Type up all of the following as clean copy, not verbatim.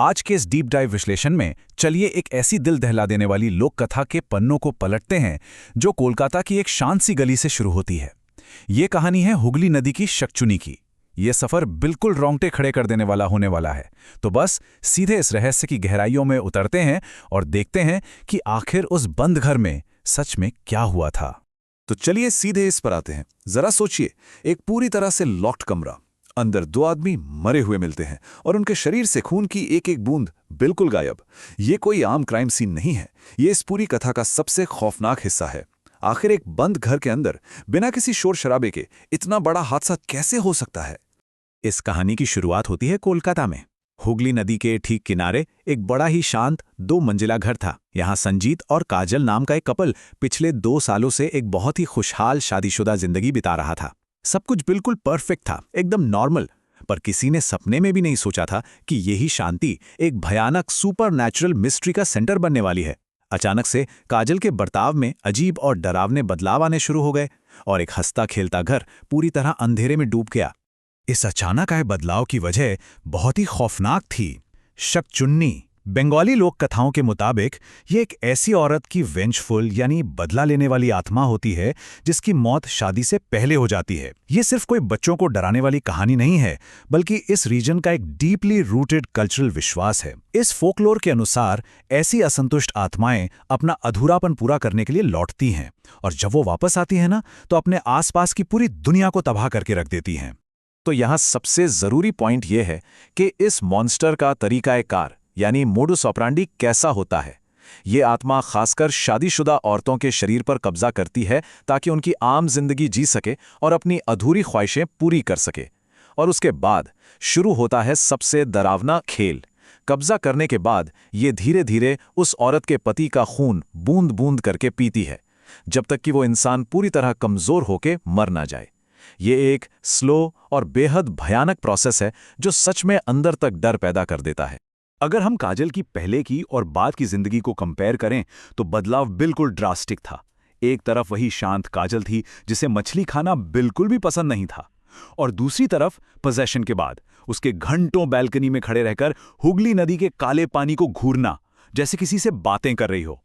आज के इस डीप डाइव विश्लेषण में चलिए एक ऐसी दिल दहला देने वाली लोक कथा के पन्नों को पलटते हैं जो कोलकाता की एक शांत सी गली से शुरू होती है। ये कहानी है हुगली नदी की शकचुनी की। ये सफर बिल्कुल रोंगटे खड़े कर देने वाला होने वाला है। तो बस सीधे इस रहस्य की गहराइयों में उतरते हैं और देखते हैं कि आखिर उस बंद घर में सच में क्या हुआ था। तो चलिए सीधे इस पर आते हैं। जरा सोचिए, एक पूरी तरह से लॉक्ड कमरा, अंदर दो आदमी मरे हुए मिलते हैं और उनके शरीर से खून की एक एक बूंद बिल्कुल गायब। ये कोई आम क्राइम सीन नहीं है, ये इस पूरी कथा का सबसे खौफनाक हिस्सा है। आखिर एक बंद घर के अंदर बिना किसी शोर शराबे के इतना बड़ा हादसा कैसे हो सकता है? इस कहानी की शुरुआत होती है कोलकाता में। हुगली नदी के ठीक किनारे एक बड़ा ही शांत 2 मंजिला घर था। यहाँ संजीत और काजल नाम का एक कपल पिछले 2 सालों से एक बहुत ही खुशहाल शादीशुदा जिंदगी बिता रहा था। सब कुछ बिल्कुल परफेक्ट था, एकदम नॉर्मल। पर किसी ने सपने में भी नहीं सोचा था कि यही शांति एक भयानक सुपरनैचुरल मिस्ट्री का सेंटर बनने वाली है। अचानक से काजल के बर्ताव में अजीब और डरावने बदलाव आने शुरू हो गए और एक हंसता खेलता घर पूरी तरह अंधेरे में डूब गया। इस अचानक आए बदलाव की वजह बहुत ही खौफनाक थी। शकचुन्नी बंगाली लोक कथाओं के मुताबिक ये एक ऐसी औरत की वेंजफुल यानी बदला लेने वाली आत्मा होती है जिसकी मौत शादी से पहले हो जाती है। ये सिर्फ कोई बच्चों को डराने वाली कहानी नहीं है, बल्कि इस रीजन का एक डीपली रूटेड कल्चरल विश्वास है। इस फोकलोर के अनुसार ऐसी असंतुष्ट आत्माएं अपना अधूरापन पूरा करने के लिए लौटती हैं और जब वो वापस आती हैं ना, तो अपने आसपास की पूरी दुनिया को तबाह करके रख देती हैं। तो यहाँ सबसे जरूरी पॉइंट यह है कि इस मॉन्स्टर का तरीकाकार यानी मोडुस ऑपरेंडी कैसा होता है। ये आत्मा खासकर शादीशुदा औरतों के शरीर पर कब्जा करती है ताकि उनकी आम जिंदगी जी सके और अपनी अधूरी ख्वाहिशें पूरी कर सके। और उसके बाद शुरू होता है सबसे डरावना खेल। कब्जा करने के बाद ये धीरे धीरे उस औरत के पति का खून बूंद बूंद करके पीती है, जब तक कि वो इंसान पूरी तरह कमजोर होकर मर ना जाए। ये एक स्लो और बेहद भयानक प्रोसेस है जो सच में अंदर तक डर पैदा कर देता है। अगर हम काजल की पहले की और बाद की जिंदगी को कंपेयर करें तो बदलाव बिल्कुल ड्रास्टिक था। एक तरफ वही शांत काजल थी जिसे मछली खाना बिल्कुल भी पसंद नहीं था, और दूसरी तरफ पोजेशन के बाद उसके घंटों बैल्कनी में खड़े रहकर हुगली नदी के काले पानी को घूरना जैसे किसी से बातें कर रही हो।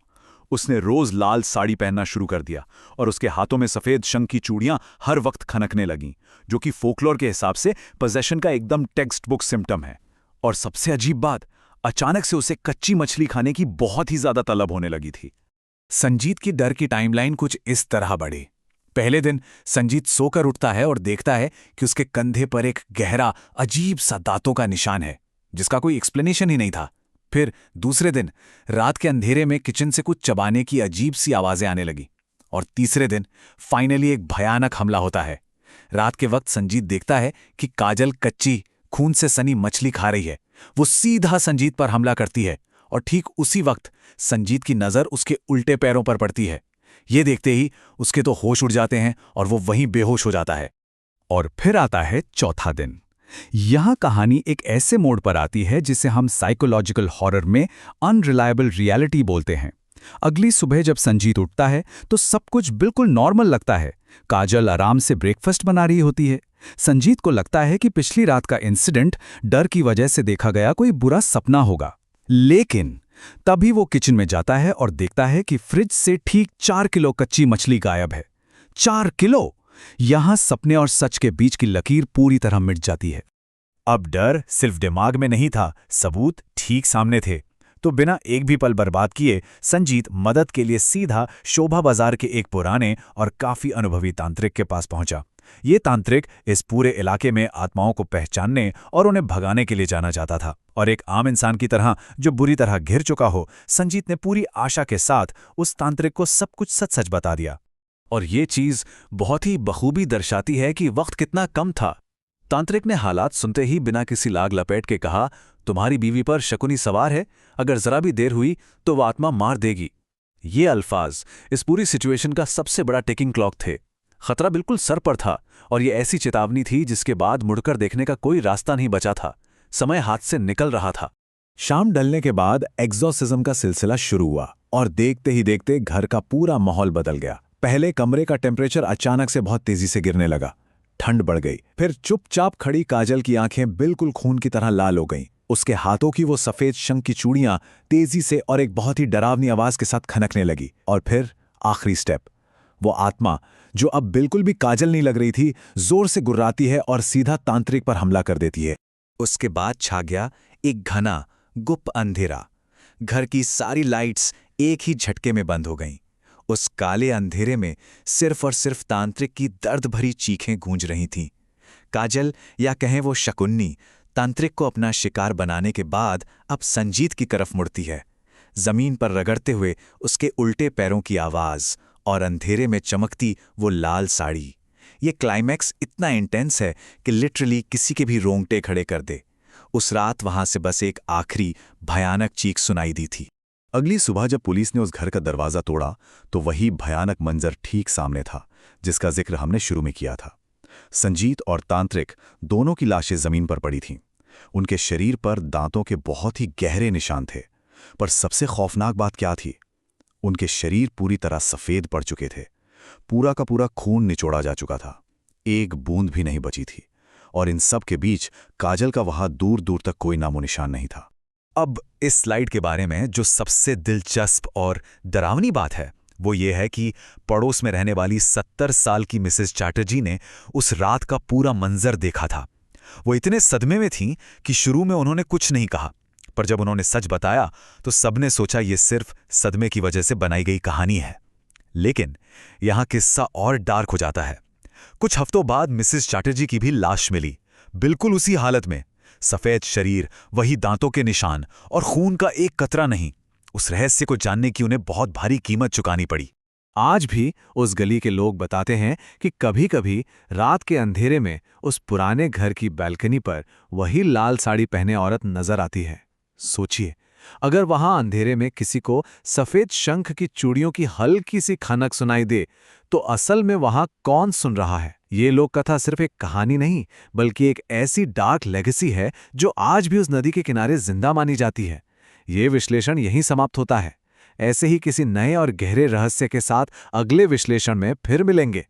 उसने रोज लाल साड़ी पहनना शुरू कर दिया और उसके हाथों में सफेद शंख की चूड़ियां हर वक्त खनकने लगीं, जो कि फोकलोर के हिसाब से पोजेशन का एकदम टेक्स्ट बुक सिम्टम है। और सबसे अजीब बात, अचानक से उसे कच्ची मछली खाने की बहुत ही ज्यादा तलब होने लगी थी। संजीत की डर की टाइमलाइन कुछ इस तरह बढ़ी। पहले दिन संजीत सोकर उठता है और देखता है कि उसके कंधे पर एक गहरा अजीब सा दांतों का निशान है जिसका कोई एक्सप्लेनेशन ही नहीं था। फिर दूसरे दिन रात के अंधेरे में किचन से कुछ चबाने की अजीब सी आवाजें आने लगी। और तीसरे दिन फाइनली एक भयानक हमला होता है। रात के वक्त संजीत देखता है कि काजल कच्ची खून से सनी मछली खा रही है। वो सीधा संजीत पर हमला करती है और ठीक उसी वक्त संजीत की नजर उसके उल्टे पैरों पर पड़ती है। ये देखते ही उसके तो होश उड़ जाते हैं और वो वहीं बेहोश हो जाता है। और फिर आता है चौथा दिन। यहां कहानी एक ऐसे मोड़ पर आती है जिसे हम साइकोलॉजिकल हॉरर में अनरिलायबल रियलिटी बोलते हैं। अगली सुबह जब संजीत उठता है तो सब कुछ बिल्कुल नॉर्मल लगता है। काजल आराम से ब्रेकफास्ट बना रही होती है। संजीत को लगता है कि पिछली रात का इंसिडेंट डर की वजह से देखा गया कोई बुरा सपना होगा। लेकिन तभी वो किचन में जाता है और देखता है कि फ्रिज से ठीक 4 किलो कच्ची मछली गायब है। 4 किलो! यहां सपने और सच के बीच की लकीर पूरी तरह मिट जाती है। अब डर सिर्फ दिमाग में नहीं था, सबूत ठीक सामने थे। तो बिना एक भी पल बर्बाद किए संजीत मदद के लिए सीधा शोभा बाजार के एक पुराने और काफी अनुभवी तांत्रिक के पास पहुंचा। ये तांत्रिक इस पूरे इलाके में आत्माओं को पहचानने और उन्हें भगाने के लिए जाना जाता था। और एक आम इंसान की तरह जो बुरी तरह घिर चुका हो, संजीत ने पूरी आशा के साथ उस तांत्रिक को सब कुछ सच सच बता दिया। और ये चीज बहुत ही बखूबी दर्शाती है कि वक्त कितना कम था। तांत्रिक ने हालात सुनते ही बिना किसी लाग लपेट के कहा, तुम्हारी बीवी पर शकुनी सवार है, अगर जरा भी देर हुई तो वह आत्मा मार देगी। ये अल्फाज इस पूरी सिचुएशन का सबसे बड़ा टिकिंग क्लॉक थे। खतरा बिल्कुल सर पर था और ये ऐसी चेतावनी थी जिसके बाद मुड़कर देखने का कोई रास्ता नहीं बचा था। समय हाथ से निकल रहा था। शाम ढलने के बाद एग्जॉर्सिज्म का सिलसिला शुरू हुआ और देखते ही देखते घर का पूरा माहौल बदल गया। पहले कमरे का टेम्परेचर अचानक से बहुत तेजी से गिरने लगा। ठंड बढ़ गई। फिर चुपचाप खड़ी काजल की आंखें बिल्कुल खून की तरह लाल हो गईं। उसके हाथों की वो सफेद शंख की चूड़ियां तेजी से और एक बहुत ही डरावनी आवाज के साथ खनकने लगी। और फिर आखिरी स्टेप, वो आत्मा जो अब बिल्कुल भी काजल नहीं लग रही थी, जोर से गुर्राती है और सीधा तांत्रिक पर हमला कर देती है। उसके बाद छा गया एक घना गुप्त अंधेरा। घर की सारी लाइट्स एक ही झटके में बंद हो गईं। उस काले अंधेरे में सिर्फ और सिर्फ तांत्रिक की दर्द भरी चीखें गूंज रही थीं। काजल, या कहें वो शकुन्नी, तांत्रिक को अपना शिकार बनाने के बाद अब संजीत की तरफ मुड़ती है। जमीन पर रगड़ते हुए उसके उल्टे पैरों की आवाज और अंधेरे में चमकती वो लाल साड़ी। ये क्लाइमैक्स इतना इंटेंस है कि लिटरली किसी के भी रोंगटे खड़े कर दे। उस रात वहां से बस एक आखिरी भयानक चीख सुनाई दी थी। अगली सुबह जब पुलिस ने उस घर का दरवाजा तोड़ा तो वही भयानक मंजर ठीक सामने था जिसका जिक्र हमने शुरू में किया था। संजीत और तांत्रिक दोनों की लाशें जमीन पर पड़ी थीं। उनके शरीर पर दांतों के बहुत ही गहरे निशान थे, पर सबसे खौफनाक बात क्या थी? उनके शरीर पूरी तरह सफेद पड़ चुके थे। पूरा का पूरा खून निचोड़ा जा चुका था, एक बूंद भी नहीं बची थी। और इन सब के बीच काजल का वहां दूर दूर तक कोई नामो निशान नहीं था। अब इस स्लाइड के बारे में जो सबसे दिलचस्प और डरावनी बात है वो ये है कि पड़ोस में रहने वाली 70 साल की मिसेस चैटर्जी ने उस रात का पूरा मंजर देखा था। वो इतने सदमे में थीं कि शुरू में उन्होंने कुछ नहीं कहा, पर जब उन्होंने सच बताया तो सबने सोचा ये सिर्फ सदमे की वजह से बनाई गई कहानी है। लेकिन यहां किस्सा और डार्क हो जाता है। कुछ हफ्तों बाद मिसेस चैटर्जी की भी लाश मिली, बिल्कुल उसी हालत में। सफेद शरीर, वही दांतों के निशान और खून का एक कतरा नहीं। उस रहस्य को जानने की उन्हें बहुत भारी कीमत चुकानी पड़ी। आज भी उस गली के लोग बताते हैं कि कभी-कभी रात के अंधेरे में उस पुराने घर की बालकनी पर वही लाल साड़ी पहने औरत नजर आती है। सोचिए, अगर वहां अंधेरे में किसी को सफेद शंख की चूड़ियों की हल्की सी खनक सुनाई दे, तो असल में वहां कौन सुन रहा है? ये लोक कथा सिर्फ एक कहानी नहीं, बल्कि एक ऐसी डार्क लेगेसी है जो आज भी उस नदी के किनारे जिंदा मानी जाती है। ये विश्लेषण यहीं समाप्त होता है। ऐसे ही किसी नए और गहरे रहस्य के साथ अगले विश्लेषण में फिर मिलेंगे।